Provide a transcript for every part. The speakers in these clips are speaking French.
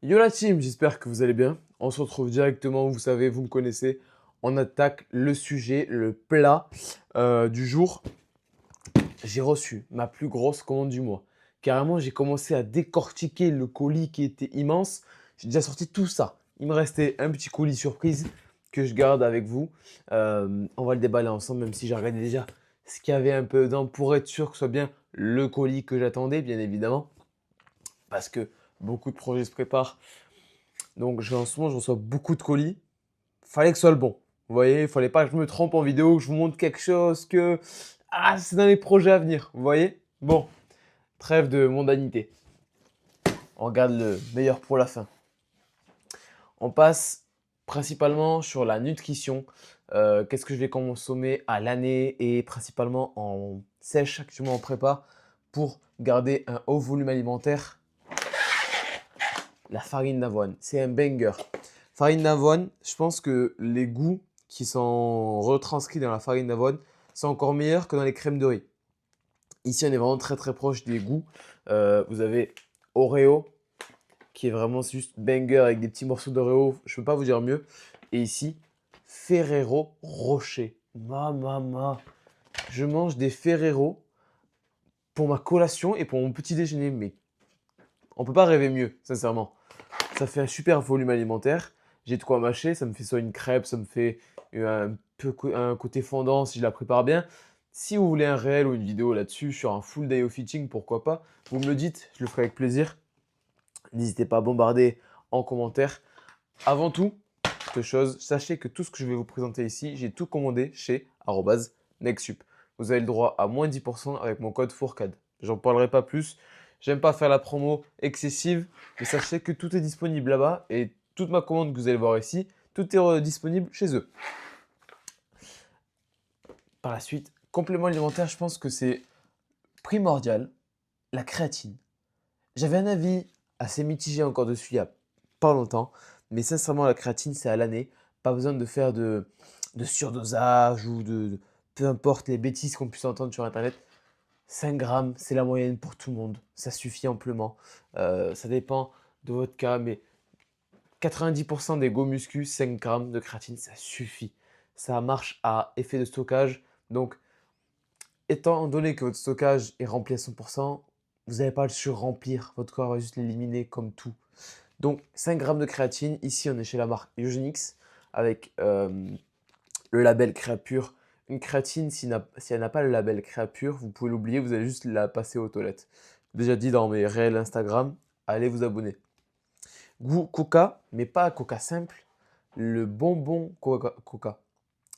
Yo la team, j'espère que vous allez bien. On se retrouve directement, vous savez, vous me connaissez. On attaque le sujet, le plat du jour. J'ai reçu ma plus grosse commande du mois. Carrément, j'ai commencé à décortiquer le colis qui était immense. J'ai déjà sorti tout ça. Il me restait un petit colis surprise que je garde avec vous. On va le déballer ensemble, même si j'ai regardé déjà ce qu'il y avait un peu dedans pour être sûr que ce soit bien le colis que j'attendais, bien évidemment. Parce que beaucoup de projets se préparent. Donc en ce moment, je reçois beaucoup de colis. Fallait que ce soit le bon. Vous voyez, il fallait pas que je me trompe en vidéo, que je vous montre quelque chose que c'est dans les projets à venir. Vous voyez? Bon, trêve de mondanité. On regarde le meilleur pour la fin. On passe principalement sur la nutrition. Qu'est-ce que je vais consommer à l'année et principalement en sèche, actuellement en prépa, pour garder un haut volume alimentaire. La farine d'avoine, c'est un banger. Farine d'avoine, je pense que les goûts qui sont retranscrits dans la farine d'avoine sont encore meilleurs que dans les crèmes de riz. Ici, on est vraiment très très proche des goûts. Vous avez Oreo, qui est vraiment juste banger avec des petits morceaux d'Oreo. Je ne peux pas vous dire mieux. Et ici, Ferrero Rocher. Je mange des Ferrero pour ma collation et pour mon petit déjeuner. Mais on ne peut pas rêver mieux, sincèrement. Ça fait un super volume alimentaire. J'ai de quoi mâcher. Ça me fait soit une crêpe, ça me fait un côté fondant si je la prépare bien. Si vous voulez un réel ou une vidéo là-dessus, sur un full day of eating, pourquoi pas, vous me le dites, je le ferai avec plaisir. N'hésitez pas à bombarder en commentaire. Avant tout, quelque chose, sachez que tout ce que je vais vous présenter ici, j'ai tout commandé chez @nextsup. Vous avez le droit à moins 10% avec mon code Fourcade. J'en parlerai pas plus. J'aime pas faire la promo excessive, mais sachez que tout est disponible là-bas et toute ma commande que vous allez voir ici, tout est disponible chez eux. Par la suite, complément alimentaire, je pense que c'est primordial, la créatine. J'avais un avis assez mitigé encore dessus il y a pas longtemps, mais sincèrement, la créatine, c'est à l'année. Pas besoin de faire de surdosage ou peu importe les bêtises qu'on puisse entendre sur Internet. 5 grammes, c'est la moyenne pour tout le monde. Ça suffit amplement. Ça dépend de votre cas, mais 90% des go muscu, 5 grammes de créatine, ça suffit. Ça marche à effet de stockage. Donc, étant donné que votre stockage est rempli à 100%, vous n'allez pas le surremplir. Votre corps va juste l'éliminer comme tout. Donc 5 grammes de créatine. Ici, on est chez la marque Eugenix avec le label Créapure. Une créatine, si elle n'a pas le label Créapure, vous pouvez l'oublier, vous allez juste la passer aux toilettes. Déjà dit dans mes réels Instagram, allez vous abonner. Goût Coca, mais pas Coca simple, le bonbon Coca.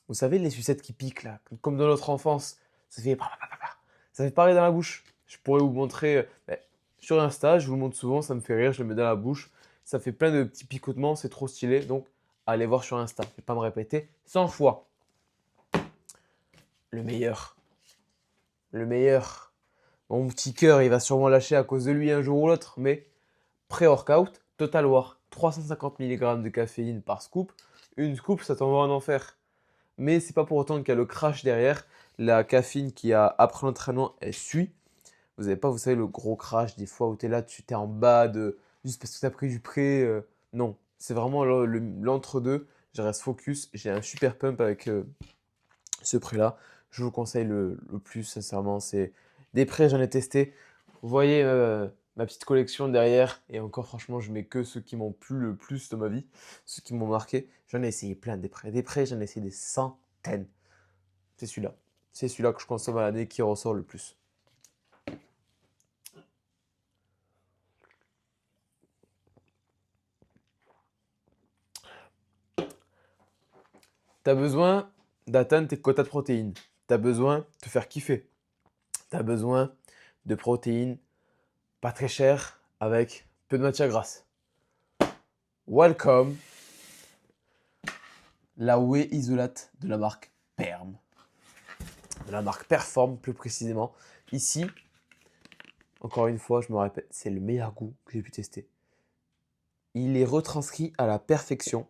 Vous savez, les sucettes qui piquent là, comme dans notre enfance, ça fait pareil dans la bouche. Je pourrais vous montrer sur Insta, je vous le montre souvent, ça me fait rire, je le mets dans la bouche. Ça fait plein de petits picotements, c'est trop stylé. Donc, allez voir sur Insta. Je ne vais pas me répéter 100 fois. Le meilleur. Le meilleur. Mon petit cœur, il va sûrement lâcher à cause de lui un jour ou l'autre. Mais pré-workout, Total War, 350 mg de caféine par scoop. Une scoop, ça t'envoie en enfer. Mais c'est pas pour autant qu'il y a le crash derrière. La caféine qui a après l'entraînement, elle suit. Vous n'avez pas, vous savez, le gros crash des fois où tu es là, tu es en bas de juste parce que tu as pris du pré. Non, c'est vraiment l'entre-deux. Je reste focus. J'ai un super pump avec ce pré-là. Je vous conseille le plus, sincèrement. C'est des prêts, j'en ai testé. Vous voyez ma petite collection derrière. Et encore, franchement, je mets que ceux qui m'ont plu le plus de ma vie, ceux qui m'ont marqué. J'en ai essayé plein des prêts. Des prêts, j'en ai essayé des centaines. C'est celui-là. C'est celui-là que je consomme à l'année qui ressort le plus. Tu as besoin d'atteindre tes quotas de protéines. Tu as besoin de te faire kiffer. Tu as besoin de protéines pas très chères avec peu de matière grasse. Welcome, la whey isolate de la marque Perm. De la marque Perform plus précisément. Ici, encore une fois, je me répète, c'est le meilleur goût que j'ai pu tester. Il est retranscrit à la perfection.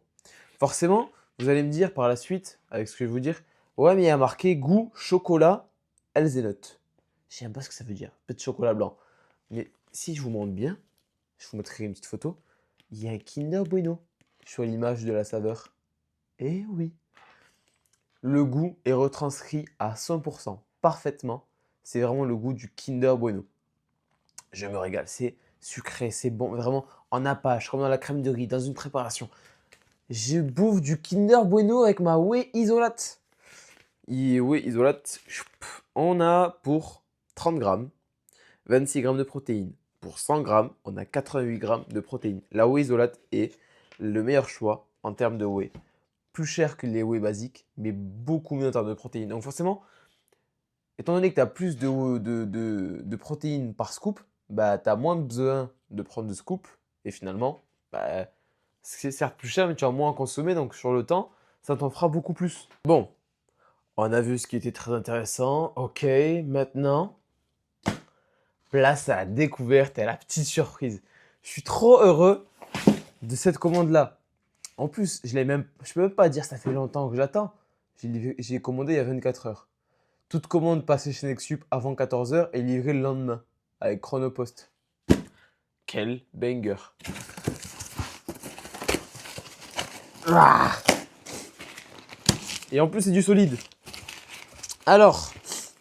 Forcément, vous allez me dire par la suite, avec ce que je vais vous dire, ouais, mais il y a marqué goût chocolat Elzenut. Je sais même pas ce que ça veut dire, peut-être chocolat blanc. Mais si je vous montre bien, je vous montrerai une petite photo, il y a un Kinder Bueno sur l'image de la saveur. Eh oui, le goût est retranscrit à 100%, parfaitement. C'est vraiment le goût du Kinder Bueno. Je me régale, c'est sucré, c'est bon, vraiment en nappage, comme dans la crème de riz, dans une préparation. Je bouffe du Kinder Bueno avec ma whey isolate. Et whey isolate, on a pour 30 grammes, 26 grammes de protéines. Pour 100 grammes, on a 88 grammes de protéines. La whey isolate est le meilleur choix en termes de whey. Plus cher que les whey basiques, mais beaucoup mieux en termes de protéines. Donc forcément, étant donné que tu as plus de protéines par scoop, bah, tu as moins besoin de prendre de scoop. Et finalement, bah, c'est certes plus cher, mais tu vas moins en consommer. Donc sur le temps, ça t'en fera beaucoup plus. Bon, on a vu ce qui était très intéressant. Ok, maintenant, place à la découverte et à la petite surprise. Je suis trop heureux de cette commande-là. En plus, je peux même pas dire ça fait longtemps que j'attends. J'ai commandé il y a 24 heures. Toute commande passée chez Nextsup avant 14 heures est livrée le lendemain avec Chronopost. Quel banger. Ah, et en plus, c'est du solide. Alors,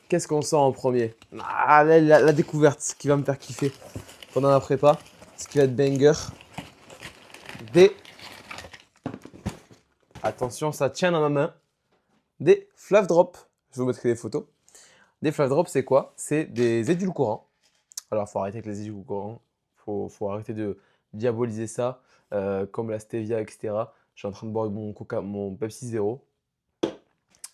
qu'est-ce qu'on sent en premier? La découverte, ce qui va me faire kiffer pendant la prépa, ce qui va être banger. Des... Attention, ça tient dans ma main. Des Flav Drop. Je vous mettrai des photos. Des Flav Drop, c'est quoi? C'est des édulcorants. Alors, il faut arrêter avec les édulcorants. Faut arrêter de diaboliser ça, comme la stevia, etc. Je suis en train de boire mon Pepsi Zero.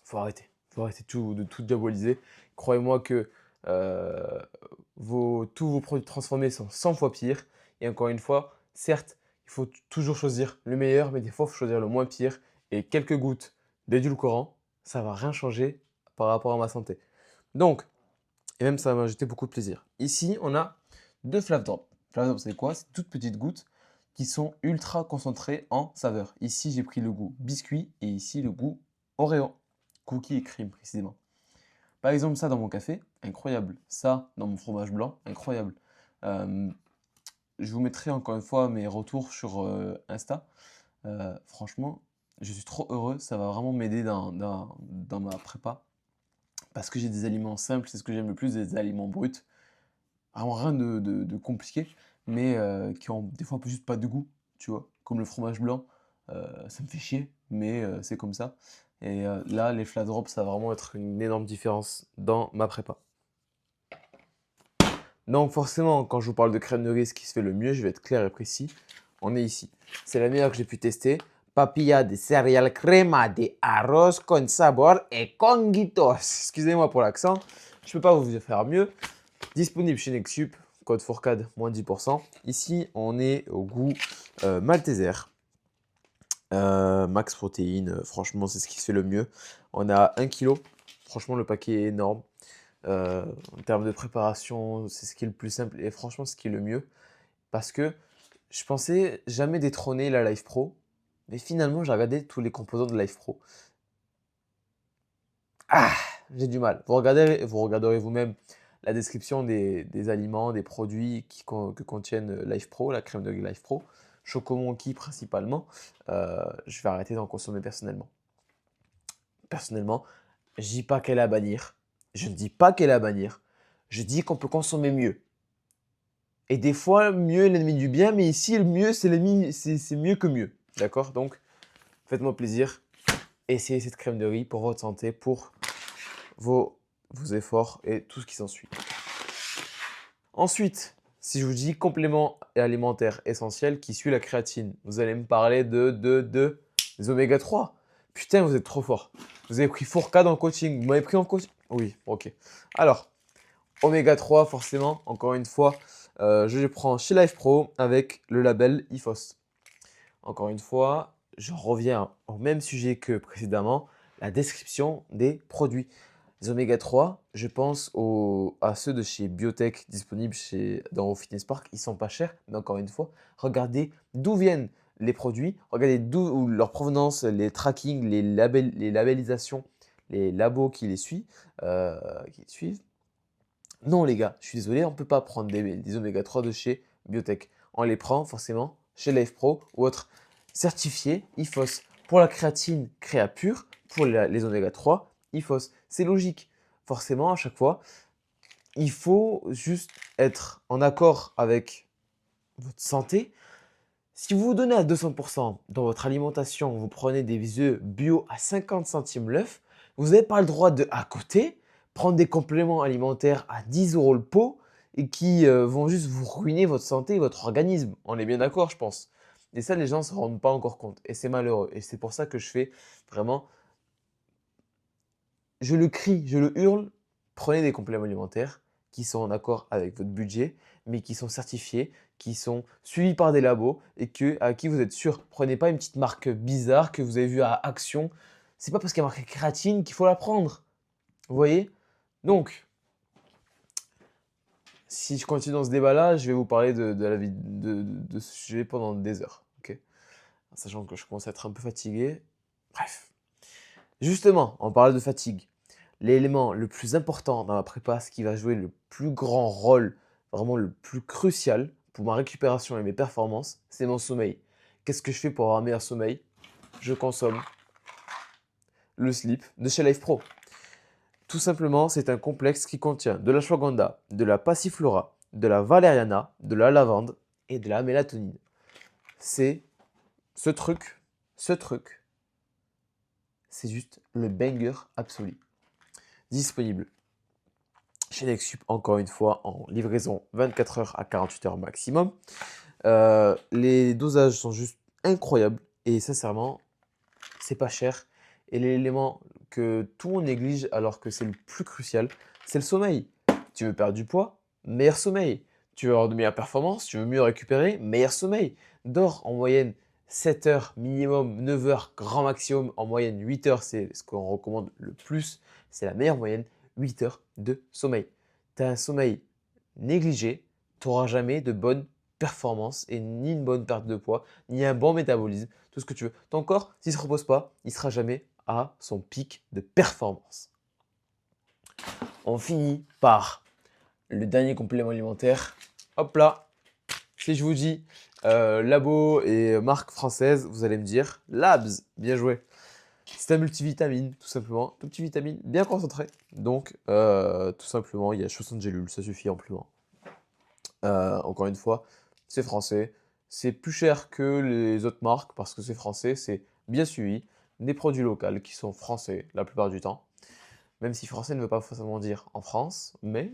Faut arrêter. Faut arrêter de tout diaboliser. Croyez-moi que tous vos produits transformés sont 100 fois pires. Et encore une fois, certes, il faut toujours choisir le meilleur, mais des fois, il faut choisir le moins pire. Et quelques gouttes d'édulcorant, ça va rien changer par rapport à ma santé. Donc, et même ça va m'ajouter beaucoup de plaisir. Ici, on a deux Flav Drop. Flav Drop, c'est quoi? C'est toutes petites gouttes qui sont ultra concentrées en saveur. Ici, j'ai pris le goût biscuit et ici, le goût Oreo. Cookies et cream, précisément. Par exemple, ça dans mon café, incroyable. Ça dans mon fromage blanc, incroyable. Euh, je vous mettrai encore une fois mes retours sur Insta. Franchement, je suis trop heureux. Ça va vraiment m'aider dans ma prépa. Parce que j'ai des aliments simples, c'est ce que j'aime le plus, des aliments bruts. Vraiment rien de compliqué, mais qui ont des fois juste pas de goût, tu vois. Comme le fromage blanc, ça me fait chier, mais c'est comme ça. Et là, les flat drops, ça va vraiment être une énorme différence dans ma prépa. Donc forcément, quand je vous parle de crème de riz, ce qui se fait le mieux, je vais être clair et précis. On est ici. C'est la meilleure que j'ai pu tester. Papilla de cereal crema de arroz con sabor et conguitos. Excusez-moi pour l'accent. Je ne peux pas vous faire mieux. Disponible chez Nextsup, code Fourcade, moins 10%. Ici, on est au goût Malteser. Max protéines, franchement, c'est ce qui se fait le mieux. On a 1 kg. Franchement, le paquet est énorme. En termes de préparation, c'est ce qui est le plus simple et franchement, ce qui est le mieux. Parce que je pensais jamais détrôner la Life Pro. Mais finalement, j'ai regardé tous les composants de Life Pro. Ah, j'ai du mal. Vous regarderez vous-même la description des aliments, des produits que contiennent Life Pro, la crème de Life Pro, Chocomonkey principalement. Je vais arrêter d'en consommer personnellement. Personnellement, je dis pas qu'elle est à bannir. Je ne dis pas qu'elle est à bannir. Je dis qu'on peut consommer mieux. Et des fois, mieux est l'ennemi du bien, mais ici, le mieux, c'est mieux que mieux. D'accord? Donc, faites-moi plaisir. Essayez cette crème de riz pour votre santé, pour vos efforts et tout ce qui s'ensuit. Ensuite, si je vous dis complément alimentaire essentiel qui suit la créatine, vous allez me parler des oméga 3. Putain, vous êtes trop fort. Vous avez pris Fourcade en coaching. Vous m'avez pris en coaching? Oui, ok. Alors, oméga 3, forcément, encore une fois, je les prends chez Life Pro avec le label IFOS. Encore une fois, je reviens au même sujet que précédemment, la description des produits. Les oméga 3, je pense à ceux de chez Biotech disponibles dans Fitness Park. Ils sont pas chers, mais encore une fois, regardez d'où viennent les produits, regardez d'où leur provenance, les tracking, les labellisations, les labos qui les suivent. Non les gars, je suis désolé, on ne peut pas prendre des oméga 3 de chez Biotech. On les prend forcément chez Life Pro ou autre certifié IFOS. Pour la créatine Créapure, pour les oméga 3, IFOS. C'est logique. Forcément, à chaque fois, il faut juste être en accord avec votre santé. Si vous vous donnez à 200% dans votre alimentation, vous prenez des œufs bio à 50 centimes l'œuf, vous n'avez pas le droit de, à côté, prendre des compléments alimentaires à 10 € le pot et qui vont juste vous ruiner votre santé et votre organisme. On est bien d'accord, je pense. Et ça, les gens ne se rendent pas encore compte. Et c'est malheureux. Et c'est pour ça que je fais vraiment, je le crie, je le hurle, prenez des compléments alimentaires qui sont en accord avec votre budget, mais qui sont certifiés, qui sont suivis par des labos et à qui vous êtes sûr. Prenez pas une petite marque bizarre que vous avez vue à Action. C'est pas parce qu'il y a marqué créatine qu'il faut la prendre. Vous voyez? Donc, si je continue dans ce débat-là, je vais vous parler de la vie de ce sujet pendant des heures. Ok, sachant que je commence à être un peu fatigué. Bref. Justement, on parle de fatigue. L'élément le plus important dans ma prépa, ce qui va jouer le plus grand rôle, vraiment le plus crucial pour ma récupération et mes performances, c'est mon sommeil. Qu'est-ce que je fais pour avoir un meilleur sommeil? Je consomme le slip de chez Life Pro. Tout simplement, c'est un complexe qui contient de l'ashwagandha, de la passiflora, de la valériana, de la lavande et de la mélatonine. C'est ce truc, c'est juste le banger absolu. Disponible chez Nexup, encore une fois, en livraison 24 heures à 48 heures maximum. Les dosages sont juste incroyables et sincèrement, c'est pas cher. Et l'élément que tout le monde néglige alors que c'est le plus crucial, c'est le sommeil. Tu veux perdre du poids? Meilleur sommeil. Tu veux avoir de meilleures performances? Tu veux mieux récupérer? Meilleur sommeil. Dors en moyenne 7 heures minimum, 9 heures grand maximum. En moyenne 8 heures, c'est ce qu'on recommande le plus. C'est la meilleure moyenne, 8 heures de sommeil. Tu as un sommeil négligé, tu n'auras jamais de bonne performance et ni une bonne perte de poids, ni un bon métabolisme, tout ce que tu veux. Ton corps, s'il ne se repose pas, il ne sera jamais à son pic de performance. On finit par le dernier complément alimentaire. Hop là, si je vous dis labo et marque française, vous allez me dire Labs, bien joué. C'est un multivitamine, tout simplement. Tout petit vitamine, bien concentré. Donc, tout simplement, il y a 60 gélules, ça suffit amplement. Encore une fois, c'est français. C'est plus cher que les autres marques parce que c'est français, c'est bien suivi. Des produits locaux qui sont français la plupart du temps. Même si français ne veut pas forcément dire en France, mais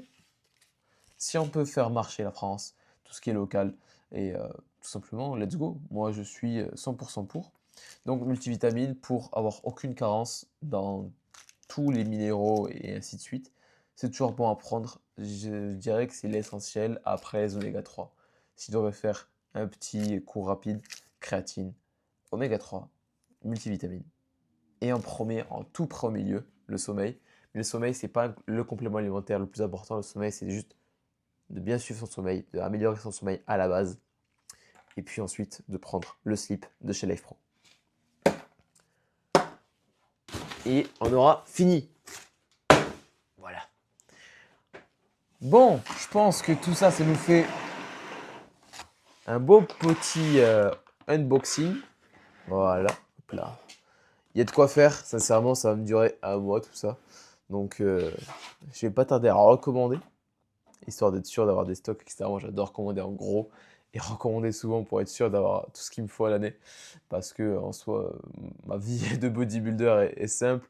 si on peut faire marcher la France, tout ce qui est local, et tout simplement, let's go. Moi, je suis 100% pour. Donc, multivitamine pour avoir aucune carence dans tous les minéraux et ainsi de suite. C'est toujours bon à prendre. Je dirais que c'est l'essentiel après les oméga 3. Si tu devrais faire un petit cours rapide, créatine, oméga 3, multivitamine. Et en tout premier lieu, le sommeil. Mais le sommeil, c'est pas le complément alimentaire le plus important. Le sommeil, c'est juste de bien suivre son sommeil, d'améliorer son sommeil à la base. Et puis ensuite, de prendre le slip de chez Life Pro. Et on aura fini. Voilà. Bon, je pense que tout ça, ça nous fait un beau petit unboxing. Voilà. Hop là. Il y a de quoi faire. Sincèrement, ça va me durer un mois tout ça. Donc, je vais pas tarder à recommander, histoire d'être sûr d'avoir des stocks, etc. Moi, j'adore commander en gros et recommander souvent pour être sûr d'avoir tout ce qu'il me faut à l'année. Parce que en soi, ma vie de bodybuilder est simple.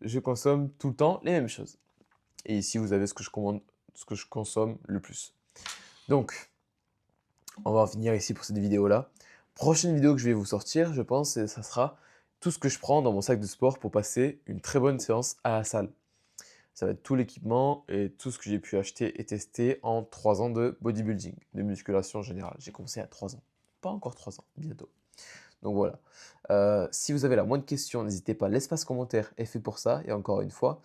Je consomme tout le temps les mêmes choses. Et ici, vous avez ce que je commande, ce que je consomme le plus. Donc, on va en finir ici pour cette vidéo-là. Prochaine vidéo que je vais vous sortir, je pense, ça sera tout ce que je prends dans mon sac de sport pour passer une très bonne séance à la salle. Ça va être tout l'équipement et tout ce que j'ai pu acheter et tester en 3 ans de bodybuilding, de musculation générale. J'ai commencé à 3 ans. Pas encore 3 ans, bientôt. Donc voilà. Si vous avez la moindre question, n'hésitez pas. L'espace commentaire est fait pour ça. Et encore une fois,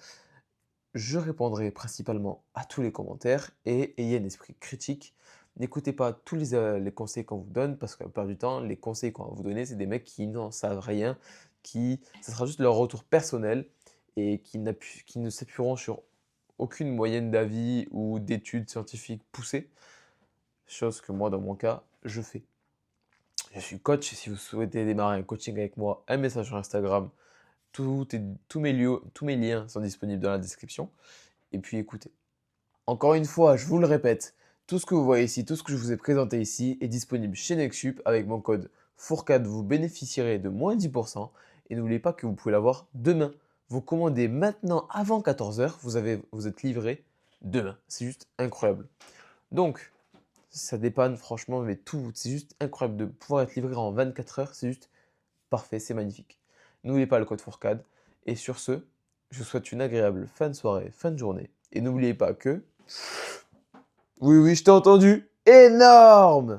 je répondrai principalement à tous les commentaires et ayez un esprit critique. N'écoutez pas tous les conseils qu'on vous donne parce que la plupart du temps, les conseils qu'on va vous donner, c'est des mecs qui n'en savent rien, ça sera juste leur retour personnel et qui ne s'appuieront sur aucune moyenne d'avis ou d'études scientifiques poussées, chose que moi, dans mon cas, je fais. Je suis coach. Si vous souhaitez démarrer un coaching avec moi, un message sur Instagram. Tous mes liens sont disponibles dans la description. Et puis écoutez, encore une fois, je vous le répète, tout ce que vous voyez ici, tout ce que je vous ai présenté ici est disponible chez Nexup avec mon code Fourcade. Vous bénéficierez de moins 10%. Et n'oubliez pas que vous pouvez l'avoir demain. Vous commandez maintenant avant 14 heures, vous êtes livré demain. C'est juste incroyable. Donc, ça dépanne franchement, mais tout, c'est juste incroyable de pouvoir être livré en 24 heures. C'est juste parfait, c'est magnifique. N'oubliez pas le code Fourcade. Et sur ce, je vous souhaite une agréable fin de soirée, fin de journée. Et n'oubliez pas que... Oui, oui, je t'ai entendu. Énorme!